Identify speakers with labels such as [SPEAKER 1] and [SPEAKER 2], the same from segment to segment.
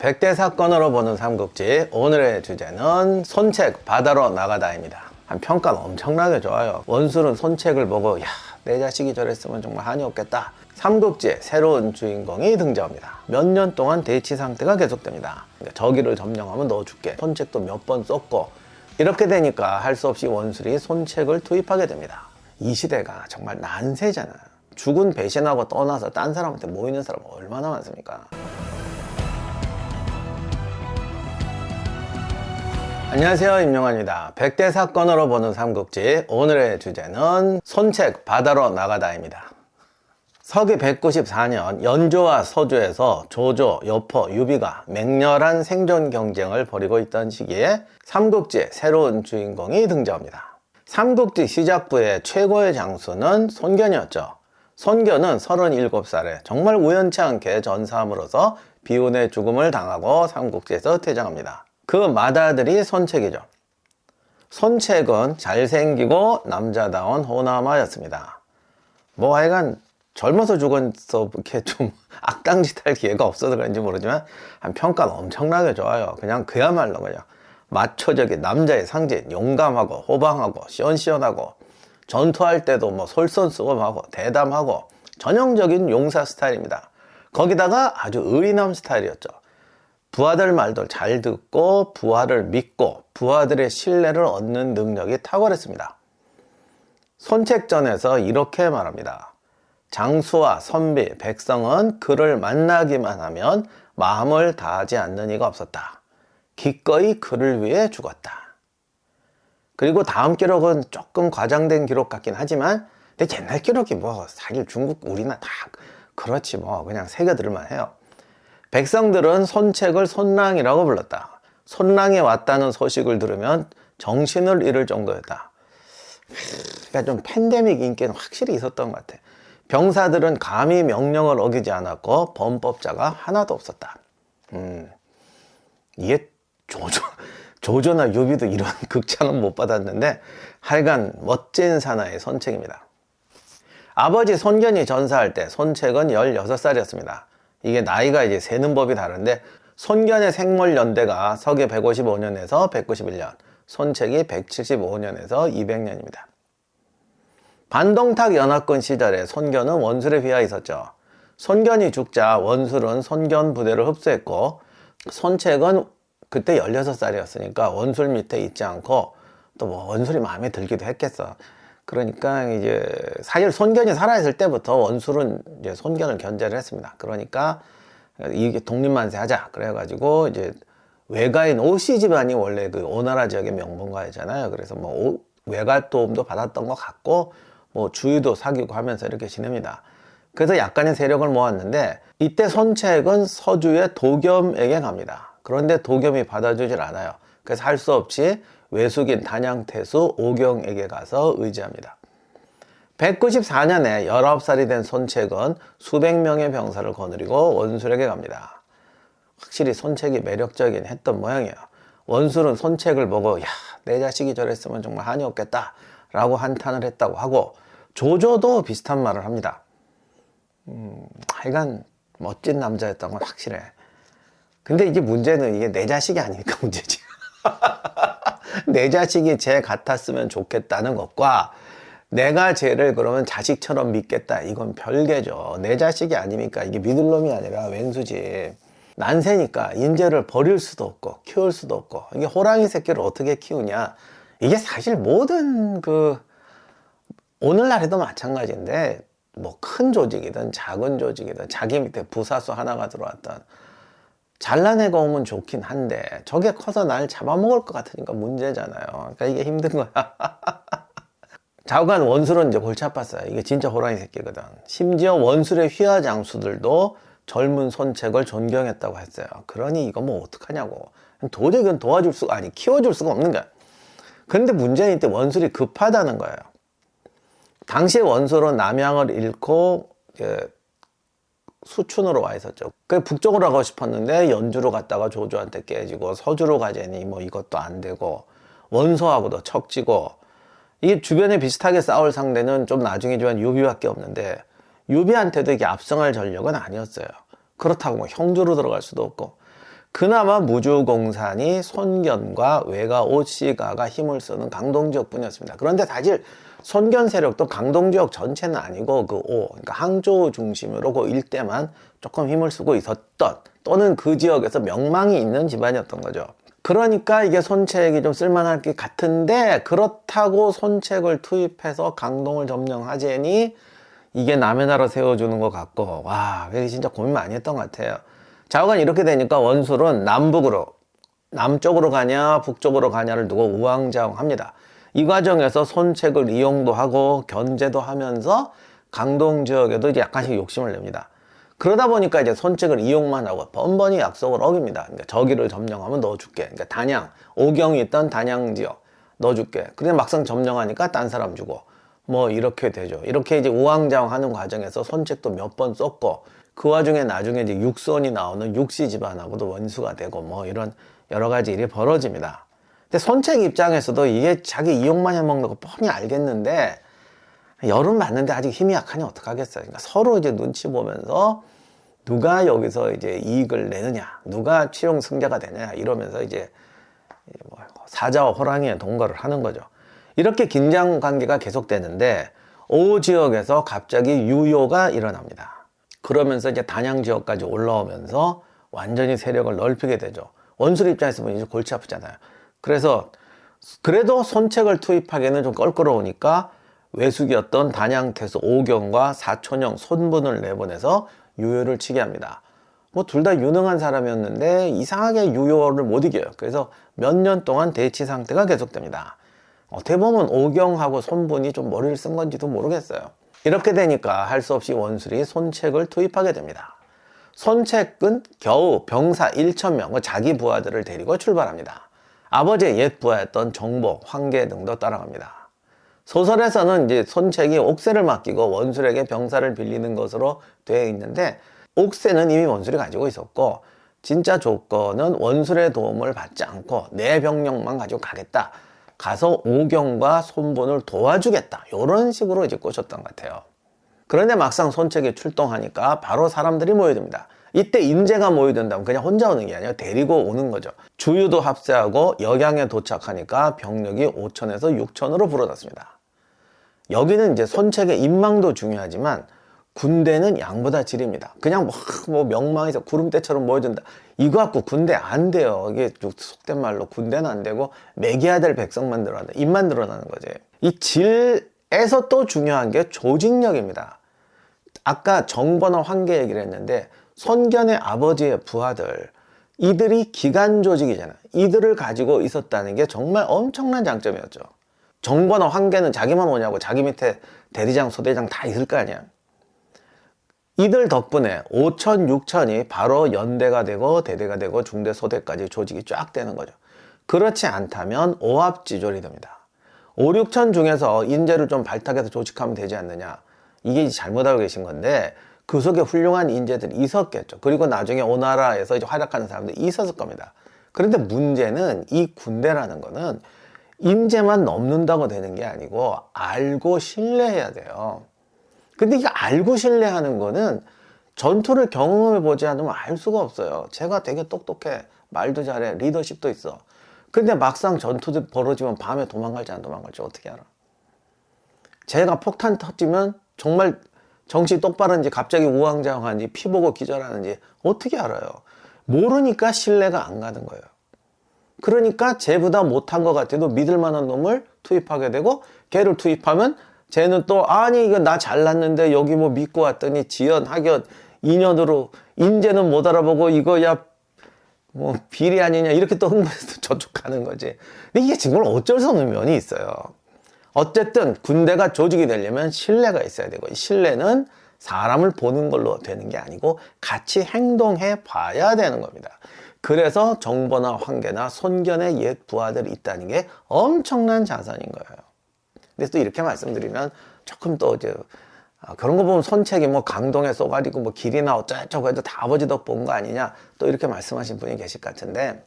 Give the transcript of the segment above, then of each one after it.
[SPEAKER 1] 백대 사건으로 보는 삼국지. 오늘의 주제는 손책 바다로 나가다입니다. 한 평가는 엄청나게 좋아요. 원술은 손책을 보고 야, 내 자식이 저랬으면 정말 한이 없겠다. 삼국지에 새로운 주인공이 등장합니다. 몇 년 동안 대치 상태가 계속됩니다. 저기를 점령하면 너 죽게. 손책도 몇 번 썼고 이렇게 되니까 할 수 없이 원술이 손책을 투입하게 됩니다. 이 시대가 정말 난세잖아요. 죽은 배신하고 떠나서 딴 사람한테 모이는 사람 얼마나 많습니까? 안녕하세요, 임용환입니다. 백대 사건으로 보는 삼국지. 오늘의 주제는 손책 바다로 나가다입니다. 서기 194년 연조와 서주에서 조조, 여포, 유비가 맹렬한 생존 경쟁을 벌이고 있던 시기에 삼국지에 새로운 주인공이 등장합니다. 삼국지 시작부의 최고의 장수는 손견이었죠. 손견은 37살에 정말 우연치 않게 전사함으로써 비운의 죽음을 당하고 삼국지에서 퇴장합니다. 그 맏아들이 손책이죠. 손책은 잘생기고 남자다운 호남아였습니다. 뭐 하여간 젊어서 죽어서 이렇게 좀 악당짓 할 기회가 없어서 그런지 모르지만 한 평가는 엄청나게 좋아요. 그냥 그야말로 그냥 마초적인 남자의 상징, 용감하고 호방하고 시원시원하고 전투할 때도 뭐 솔선수범하고 대담하고 전형적인 용사 스타일입니다. 거기다가 아주 의리남 스타일이었죠. 부하들 말도 잘 듣고 부하를 믿고 부하들의 신뢰를 얻는 능력이 탁월했습니다. 손책전에서 이렇게 말합니다. 장수와 선비, 백성은 그를 만나기만 하면 마음을 다하지 않는 이가 없었다. 기꺼이 그를 위해 죽었다. 그리고 다음 기록은 조금 과장된 기록 같긴 하지만 근데 옛날 기록이 뭐 사실 중국 우리나 다 그렇지 뭐 그냥 새겨들만 해요. 백성들은 손책을 손랑이라고 불렀다. 손랑이 왔다는 소식을 들으면 정신을 잃을 정도였다. 그러니까 좀 팬데믹 인기는 확실히 있었던 것 같아. 병사들은 감히 명령을 어기지 않았고 범법자가 하나도 없었다. 이게 조조나 유비도 이런 극찬은 못 받았는데 하여간 멋진 사나이 손책입니다. 아버지 손견이 전사할 때 손책은 16살이었습니다. 이게 나이가 이제 세는 법이 다른데 손견의 생물 연대가 서기 155년에서 191년, 손책이 175년에서 200년입니다. 반동탁 연합군 시절에 손견은 원술에 휘하 있었죠. 손견이 죽자 원술은 손견 부대를 흡수했고 손책은 그때 16살이었으니까 원술 밑에 있지 않고 또 뭐 원술이 마음에 들기도 했겠어. 그러니까 이제 사실 손견이 살아있을 때부터 원술은 이제 손견을 견제를 했습니다. 그러니까 이게 독립만세 하자 그래가지고 이제 외가인 오씨 집안이 원래 그 오나라 지역의 명문가이잖아요. 그래서 뭐 외가 도움도 받았던 것 같고 뭐 주유도 사귀고 하면서 이렇게 지냅니다. 그래서 약간의 세력을 모았는데 이때 손책은 서주의 도겸에게 갑니다. 그런데 도겸이 받아주질 않아요. 그래서 할 수 없이 외숙인 단양태수 오경에게 가서 의지합니다. 194년에 19살이 된 손책은 수백 명의 병사를 거느리고 원술에게 갑니다. 확실히 손책이 매력적이긴 했던 모양이에요. 원술은 손책을 보고 야, 내 자식이 저랬으면 정말 한이 없겠다 라고 한탄을 했다고 하고 조조도 비슷한 말을 합니다. 하여간 멋진 남자였던 건 확실해. 근데 이게 문제는 이게 내 자식이 아니니까 문제지. 내 자식이 쟤 같았으면 좋겠다는 것과 내가 쟤를 그러면 자식처럼 믿겠다 이건 별개죠. 내 자식이 아니니까 이게 믿을 놈이 아니라 왼수지. 난세니까 인재를 버릴 수도 없고 키울 수도 없고 이게 호랑이 새끼를 어떻게 키우냐. 이게 사실 모든 오늘날에도 마찬가지인데 뭐 큰 조직이든 작은 조직이든 자기 밑에 부사수 하나가 들어왔던 잘난 애가 오면 좋긴 한데 저게 커서 날 잡아먹을 것 같으니까 문제잖아요. 그러니까 이게 힘든 거야. 좌우간 원술은 이제 골치 아팠어요. 이게 진짜 호랑이 새끼거든. 심지어 원술의 휘하 장수들도 젊은 손책을 존경했다고 했어요. 그러니 이거 뭐 어떡하냐고. 도저히 그건 도와줄 수가 아니 키워줄 수가 없는 거야. 근데 문제는 이때 원술이 급하다는 거예요. 당시 원술은 남양을 잃고 수춘으로 와 있었죠. 그 북쪽으로 가고 싶었는데 연주로 갔다가 조조한테 깨지고 서주로 가자니 뭐 이것도 안 되고 원소하고도 척지고 이게 주변에 비슷하게 싸울 상대는 좀 나중이지만 유비밖에 없는데 유비한테도 이게 압승할 전력은 아니었어요. 그렇다고 뭐 형주로 들어갈 수도 없고 그나마 무주공산이 손견과 외가 오씨가가 힘을 쓰는 강동지역뿐이었습니다. 그런데 사실 손견 세력도 강동지역 전체는 아니고 그러니까 항저우 중심으로 그 일대만 조금 힘을 쓰고 있었던, 또는 그 지역에서 명망이 있는 집안이었던 거죠. 그러니까 이게 손책이 좀 쓸만할 것 같은데, 그렇다고 손책을 투입해서 강동을 점령하자니 이게 남의 나라 세워주는 것 같고, 와, 이게 진짜 고민 많이 했던 것 같아요. 좌우간 이렇게 되니까 원술은 남쪽으로 가냐 북쪽으로 가냐를 두고 우왕좌왕합니다. 이 과정에서 손책을 이용도 하고 견제도 하면서 강동 지역에도 이제 약간씩 욕심을 냅니다. 그러다 보니까 이제 손책을 이용만 하고 번번이 약속을 어깁니다. 그러니까 저기를 점령하면 넣어줄게. 그러니까 단양, 오경이 있던 단양 지역 넣어줄게. 근데 막상 점령하니까 딴 사람 주고, 뭐 이렇게 되죠. 이렇게 이제 우왕좌왕하는 과정에서 손책도 몇 번 썼고, 그 와중에 나중에 이제 육선이 나오는 육씨 집안하고도 원수가 되고, 뭐 이런 여러 가지 일이 벌어집니다. 근데 손책 입장에서도 이게 자기 이용만 해먹는 거 뻔히 알겠는데, 여름 맞는데 아직 힘이 약하니 어떡하겠어요. 그러니까 서로 이제 눈치 보면서 누가 여기서 이제 이익을 내느냐, 누가 최종 승자가 되느냐, 이러면서 이제 뭐 사자와 호랑이의 동거를 하는 거죠. 이렇게 긴장 관계가 계속되는데, 오 지역에서 갑자기 유효가 일어납니다. 그러면서 이제 단양 지역까지 올라오면서 완전히 세력을 넓히게 되죠. 원술 입장에서 보면 이제 골치 아프잖아요. 그래서 그래도 손책을 투입하기에는 좀 껄끄러우니까 외숙이었던 단양 태수 오경과 사촌형 손분을 내보내서 유효를 치게 합니다. 뭐 둘 다 유능한 사람이었는데 이상하게 유효를 못 이겨요. 그래서 몇 년 동안 대치 상태가 계속됩니다. 어떻게 보면 오경하고 손분이 좀 머리를 쓴 건지도 모르겠어요. 이렇게 되니까 할 수 없이 원술이 손책을 투입하게 됩니다. 손책은 겨우 병사 1,000명, 자기 부하들을 데리고 출발합니다. 아버지의 옛 부하였던 정복, 황계 등도 따라갑니다. 소설에서는 이제 손책이 옥새를 맡기고 원술에게 병사를 빌리는 것으로 되어 있는데, 옥새는 이미 원술이 가지고 있었고, 진짜 조건은 원술의 도움을 받지 않고 내 병력만 가지고 가겠다, 가서 오경과 손분을 도와주겠다, 이런 식으로 이제 꼬셨던 것 같아요. 그런데 막상 손책이 출동하니까 바로 사람들이 모여듭니다. 이때 인재가 모여든다면 그냥 혼자 오는 게 아니라 데리고 오는 거죠. 주유도 합세하고 역양에 도착하니까 병력이 5천에서 6천으로 불어났습니다. 여기는 이제 손책의 인망도 중요하지만 군대는 양보다 질입니다. 그냥 뭐 명망에서 구름대처럼 모여든다, 이거 갖고 군대 안 돼요. 이게 속된 말로 군대는 안 되고 매겨야 될 백성만 늘어난다, 입만 늘어나는 거지. 이 질에서 또 중요한 게 조직력입니다. 아까 정번와 황계 얘기를 했는데, 손견의 아버지의 부하들, 이들이 기관 조직이잖아요. 이들을 가지고 있었다는 게 정말 엄청난 장점이었죠. 정번와 황계는 자기만 오냐고 자기 밑에 대대장, 소대장 다 있을 거 아니야. 이들 덕분에 5천, 6천이 바로 연대가 되고 대대가 되고 중대, 소대까지 조직이 쫙 되는 거죠. 그렇지 않다면 오합지졸이 됩니다. 5, 6천 중에서 인재를 좀 발탁해서 조직하면 되지 않느냐, 이게 잘못 알고 계신 건데, 그 속에 훌륭한 인재들이 있었겠죠. 그리고 나중에 오나라에서 이제 활약하는 사람들이 있었을 겁니다. 그런데 문제는 이 군대라는 거는 인재만 넘는다고 되는 게 아니고 알고 신뢰해야 돼요. 근데 이게 알고 신뢰하는 거는 전투를 경험해 보지 않으면 알 수가 없어요. 제가 되게 똑똑해, 말도 잘해, 리더십도 있어. 근데 막상 전투도 벌어지면 밤에 도망갈지 안 도망갈지 어떻게 알아? 제가 폭탄 터지면 정말 정신 똑바른지 갑자기 우왕좌왕하는지 피 보고 기절하는지 어떻게 알아요? 모르니까 신뢰가 안 가는 거예요. 그러니까 쟤보다 못한 것 같아도 믿을 만한 놈을 투입하게 되고, 걔를 투입하면 쟤는 또 아니 이거 나 잘났는데 여기 뭐 믿고 왔더니 지연, 학연, 인연으로 인재는 못 알아보고 이거 야 뭐 비리 아니냐, 이렇게 또 흥분해서 저쪽 가는 거지. 근데 이게 정말 어쩔 수 없는 면이 있어요. 어쨌든 군대가 조직이 되려면 신뢰가 있어야 되고, 이 신뢰는 사람을 보는 걸로 되는 게 아니고 같이 행동해 봐야 되는 겁니다. 그래서 정보나 황계나 손견의 옛 부하들이 있다는 게 엄청난 자산인 거예요. 근데 또 이렇게 말씀드리면 조금 또 이제 그런 거 보면 손책이 뭐 강동에 쏘가지고 뭐 길이나 어쩌고 해도 다 아버지 덕 본 거 아니냐, 또 이렇게 말씀하신 분이 계실 것 같은데,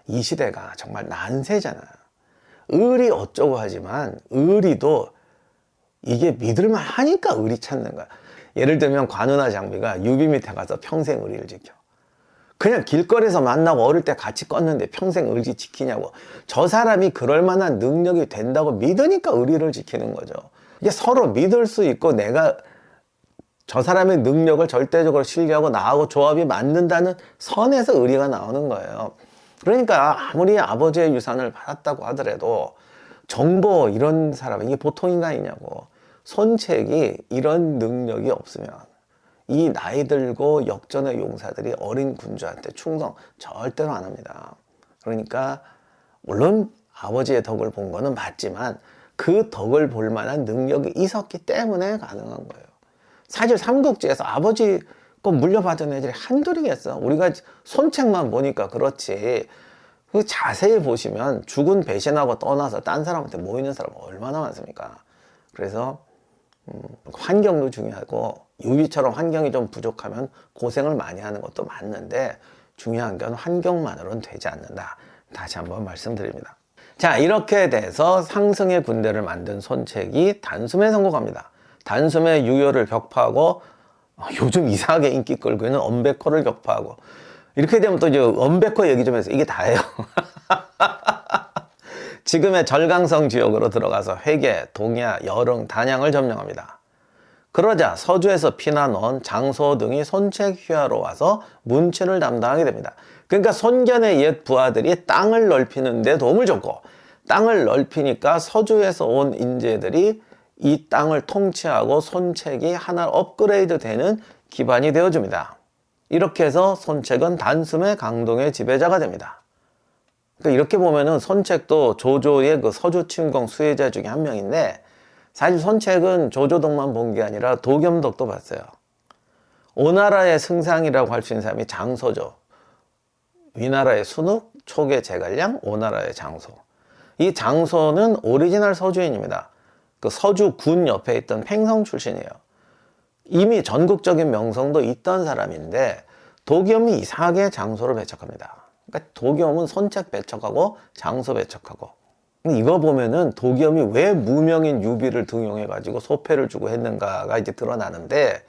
[SPEAKER 1] 이 시대가 정말 난세잖아요. 의리 어쩌고 하지만 의리도 이게 믿을만 하니까 의리 찾는 거야. 예를 들면 관우나 장비가 유비 밑에 가서 평생 의리를 지켜. 그냥 길거리에서 만나고 어릴 때 같이 껐는데 평생 의리 지키냐고. 저 사람이 그럴 만한 능력이 된다고 믿으니까 의리를 지키는 거죠. 이게 서로 믿을 수 있고 내가 저 사람의 능력을 절대적으로 신뢰하고 나하고 조합이 맞는다는 선에서 의리가 나오는 거예요. 그러니까 아무리 아버지의 유산을 받았다고 하더라도 정보 이런 사람, 이게 보통 인간이냐고. 손책이 이런 능력이 없으면 이 나이 들고 역전의 용사들이 어린 군주한테 충성 절대로 안 합니다. 그러니까 물론 아버지의 덕을 본 거는 맞지만 그 덕을 볼 만한 능력이 있었기 때문에 가능한 거예요. 사실 삼국지에서 아버지 거 물려받은 애들이 한둘이겠어. 우리가 손책만 보니까 그렇지. 자세히 보시면 죽은 배신하고 떠나서 딴 사람한테 모이는 사람 얼마나 많습니까? 그래서 환경도 중요하고 유비처럼 환경이 좀 부족하면 고생을 많이 하는 것도 맞는데 중요한 건 환경만으로는 되지 않는다. 다시 한번 말씀드립니다. 자, 이렇게 돼서 상승의 군대를 만든 손책이 단숨에 성공합니다. 단숨에 유효를 격파하고 요즘 이상하게 인기 끌고 있는 엄백호를 격파하고 이렇게 되면 또 이제 엄백호 얘기 좀 해서 이게 다예요. 지금의 절강성 지역으로 들어가서 회계, 동야, 여릉, 단양을 점령합니다. 그러자 서주에서 피난 온 장소 등이 손책 휘하로 와서 문체를 담당하게 됩니다. 그러니까 손견의 옛 부하들이 땅을 넓히는 데 도움을 줬고 땅을 넓히니까 서주에서 온 인재들이 이 땅을 통치하고 손책이 하나 업그레이드 되는 기반이 되어줍니다. 이렇게 해서 손책은 단숨에 강동의 지배자가 됩니다. 그러니까 이렇게 보면은 손책도 조조의 그 서주 침공 수혜자 중에 한 명인데 사실 손책은 조조덕만 본 게 아니라 도겸덕도 봤어요. 오나라의 승상이라고 할 수 있는 사람이 장소죠. 위나라의 순욱, 촉의 제갈량, 오나라의 장소. 이 장소는 오리지널 서주인입니다. 그 서주 군 옆에 있던 팽성 출신이에요. 이미 전국적인 명성도 있던 사람인데 도겸이 이상하게 장소를 배척합니다. 그러니까 도겸은 손책 배척하고 장소 배척하고. 이거 보면은 도겸이 왜 무명인 유비를 등용해가지고 소패를 주고 했는가가 이제 드러나는데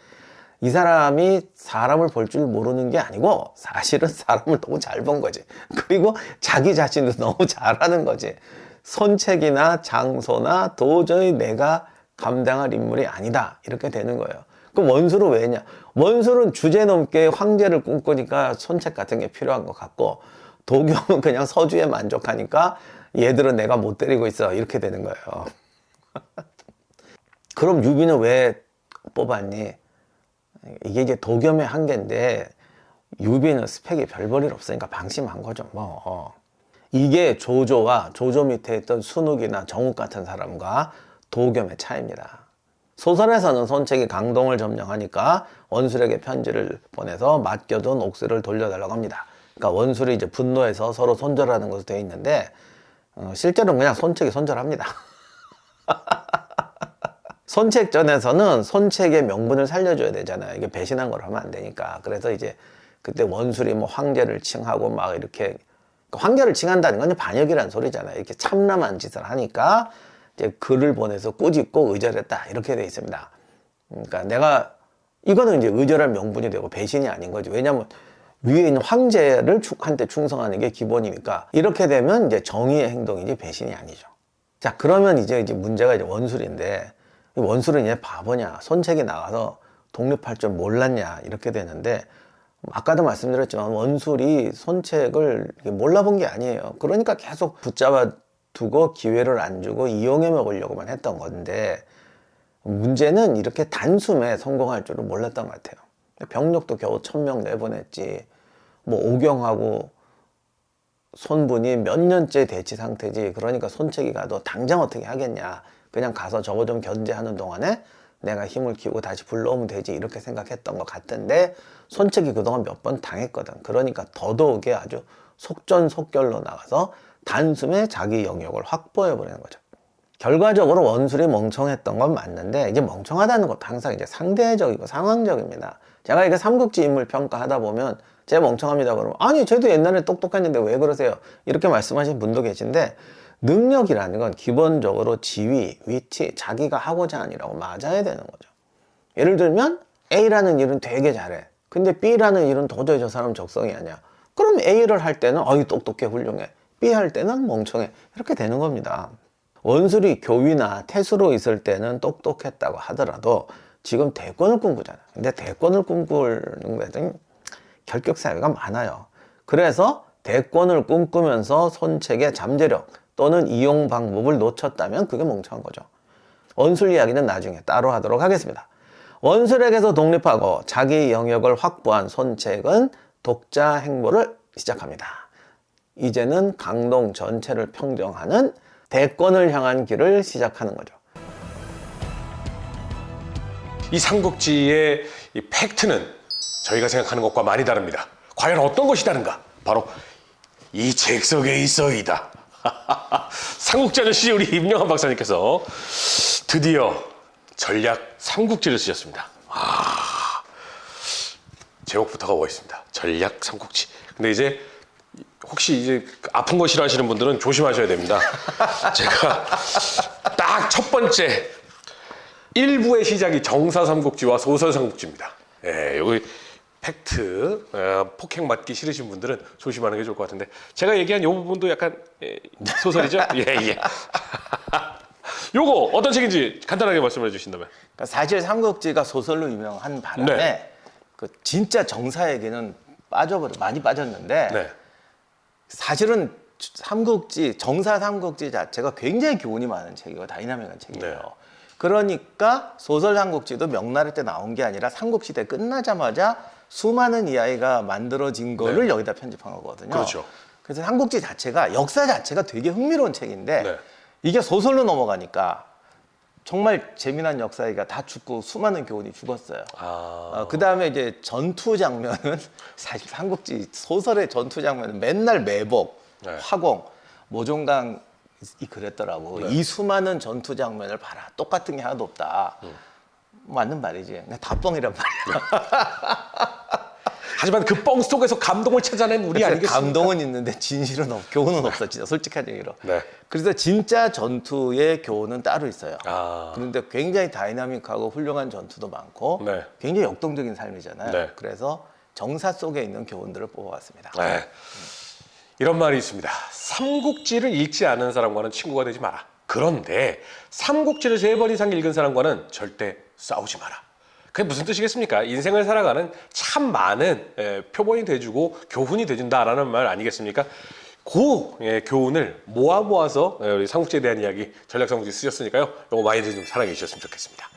[SPEAKER 1] 이 사람이 사람을 볼 줄 모르는 게 아니고 사실은 사람을 너무 잘 본 거지. 그리고 자기 자신도 너무 잘하는 거지. 손책이나 장소나 도저히 내가 감당할 인물이 아니다. 이렇게 되는 거예요. 그럼 원수는 왜냐? 원수는 주제넘게 황제를 꿈꾸니까 손책 같은 게 필요한 것 같고 도겸은 그냥 서주에 만족하니까 얘들은 내가 못 때리고 있어. 이렇게 되는 거예요. 그럼 유비는 왜 뽑았니? 이게 이제 도겸의 한계인데 유비는 스펙이 별 볼일 없으니까 방심한 거죠. 이게 조조와 조조 밑에 있던 순욱이나 정욱 같은 사람과 도겸의 차이입니다. 소설에서는 손책이 강동을 점령하니까 원술에게 편지를 보내서 맡겨둔 옥새를 돌려달라고 합니다. 그러니까 원술이 이제 분노해서 서로 손절하는 것으로 되어 있는데 실제로는 그냥 손책이 손절합니다. 손책전에서는 손책의 명분을 살려줘야 되잖아요. 이게 배신한 걸 하면 안 되니까. 그래서 이제 그때 원술이 뭐 황제를 칭하고 막 이렇게 황제를 칭한다는 건 반역이라는 소리잖아요. 이렇게 참남한 짓을 하니까 이제 글을 보내서 꾸짖고 의절했다 이렇게 돼 있습니다. 그러니까 내가 이거는 이제 의절할 명분이 되고 배신이 아닌 거죠. 왜냐하면 위에 있는 황제를 한테 충성하는 게 기본이니까 이렇게 되면 이제 정의의 행동이지 배신이 아니죠. 자, 그러면 이제 문제가 이제 원술인데 원술은 이제 바보냐, 손책이 나가서 독립할 줄 몰랐냐 이렇게 되는데 아까도 말씀드렸지만 원술이 손책을 몰라본 게 아니에요. 그러니까 계속 붙잡아 두고 기회를 안 주고 이용해 먹으려고만 했던 건데 문제는 이렇게 단숨에 성공할 줄은 몰랐던 것 같아요. 병력도 겨우 1000명 내보냈지. 뭐 오경하고 손분이 몇 년째 대치 상태지. 그러니까 손책이 가도 당장 어떻게 하겠냐. 그냥 가서 저거 좀 견제하는 동안에 내가 힘을 키우고 다시 불러오면 되지 이렇게 생각했던 것 같은데 손책이 그동안 몇 번 당했거든. 그러니까 더더욱이 아주 속전속결로 나가서 단숨에 자기 영역을 확보해버리는 거죠. 결과적으로 원술이 멍청했던 건 맞는데 이제 멍청하다는 것도 항상 이제 상대적이고 상황적입니다. 제가 이게 삼국지 인물 평가하다 보면 쟤 멍청합니다 그러면 아니 쟤도 옛날에 똑똑했는데 왜 그러세요? 이렇게 말씀하신 분도 계신데 능력이라는 건 기본적으로 지위, 위치, 자기가 하고자 하는 일하고 맞아야 되는 거죠. 예를 들면 A라는 일은 되게 잘해. 근데 B라는 일은 도저히 저 사람 적성이 아니야. 그럼 A를 할 때는 어이 똑똑해 훌륭해. B 할 때는 멍청해. 이렇게 되는 겁니다. 원술이 교위나 태수로 있을 때는 똑똑했다고 하더라도 지금 대권을 꿈꾸잖아. 근데 대권을 꿈꾸는 데는 결격 사유가 많아요. 그래서 대권을 꿈꾸면서 손책의 잠재력 또는 이용 방법을 놓쳤다면 그게 멍청한 거죠. 원술 이야기는 나중에 따로 하도록 하겠습니다. 원술에게서 독립하고 자기 영역을 확보한 손책은 독자 행보를 시작합니다. 이제는 강동 전체를 평정하는 대권을 향한 길을 시작하는 거죠.
[SPEAKER 2] 이 삼국지의 이 팩트는 저희가 생각하는 것과 많이 다릅니다. 과연 어떤 것이 다른가? 바로 이 책 속에 있어이다. 삼국지 아저씨 우리 임영환 박사님께서 드디어 전략 삼국지를 쓰셨습니다. 제목부터가 멋있습니다. 전략 삼국지. 근데 이제 혹시 이제 아픈 거 싫어하시는 분들은 조심하셔야 됩니다. 제가 딱 첫 번째 1부의 시작이 정사 삼국지와 소설 삼국지입니다. 예, 여기 팩트 폭행 맞기 싫으신 분들은 조심하는 게 좋을 것 같은데 제가 얘기한 이 부분도 약간 소설이죠? 예. 요거 어떤 책인지 간단하게 말씀해 주신다면.
[SPEAKER 1] 그러니까 사실 삼국지가 소설로 유명한 바람에
[SPEAKER 2] 네.
[SPEAKER 1] 그 진짜 정사에게는 많이 빠졌는데
[SPEAKER 2] 네.
[SPEAKER 1] 사실은 삼국지, 정사 삼국지 자체가 굉장히 교훈이 많은 책이고 다이나믹한 책이에요.
[SPEAKER 2] 네.
[SPEAKER 1] 그러니까 소설 삼국지도 명나라 때 나온 게 아니라 삼국시대 끝나자마자 수많은 이야기가 만들어진 거를
[SPEAKER 2] 네.
[SPEAKER 1] 여기다 편집한 거거든요.
[SPEAKER 2] 그렇죠.
[SPEAKER 1] 그래서 삼국지 자체가 역사 자체가 되게 흥미로운 책인데
[SPEAKER 2] 네.
[SPEAKER 1] 이게 소설로 넘어가니까 정말 재미난 역사 얘기가 다 죽고 수많은 교훈이 죽었어요. 그 다음에 이제 전투 장면은 사실 삼국지 소설의 전투 장면은 맨날 매복,
[SPEAKER 2] 네.
[SPEAKER 1] 화공, 모종강이 그랬더라고.
[SPEAKER 2] 네.
[SPEAKER 1] 이 수많은 전투 장면을 봐라. 똑같은 게 하나도 없다. 맞는 말이지. 그냥 다 뻥이란 말이야.
[SPEAKER 2] 하지만 그 뻥 속에서 감동을 찾아낸 우리 아니겠습니까?
[SPEAKER 1] 감동은 있는데 진실은 교훈은 없어. 진짜 솔직한 얘기로.
[SPEAKER 2] 네.
[SPEAKER 1] 그래서 진짜 전투의 교훈은 따로 있어요.
[SPEAKER 2] 아.
[SPEAKER 1] 그런데 굉장히 다이나믹하고 훌륭한 전투도 많고
[SPEAKER 2] 네.
[SPEAKER 1] 굉장히 역동적인 삶이잖아요.
[SPEAKER 2] 네.
[SPEAKER 1] 그래서 정사 속에 있는 교훈들을 뽑아왔습니다.
[SPEAKER 2] 네. 이런 말이 있습니다. 삼국지를 읽지 않은 사람과는 친구가 되지 마라. 그런데 삼국지를 3번 이상 읽은 사람과는 절대 싸우지 마라. 그게 무슨 뜻이겠습니까? 인생을 살아가는 참 많은 표본이 돼주고 교훈이 돼준다라는 말 아니겠습니까? 그 교훈을 모아서 우리 삼국지에 대한 이야기 전략 삼국지 쓰셨으니까요. 이거 많이들 좀 사랑해 주셨으면 좋겠습니다.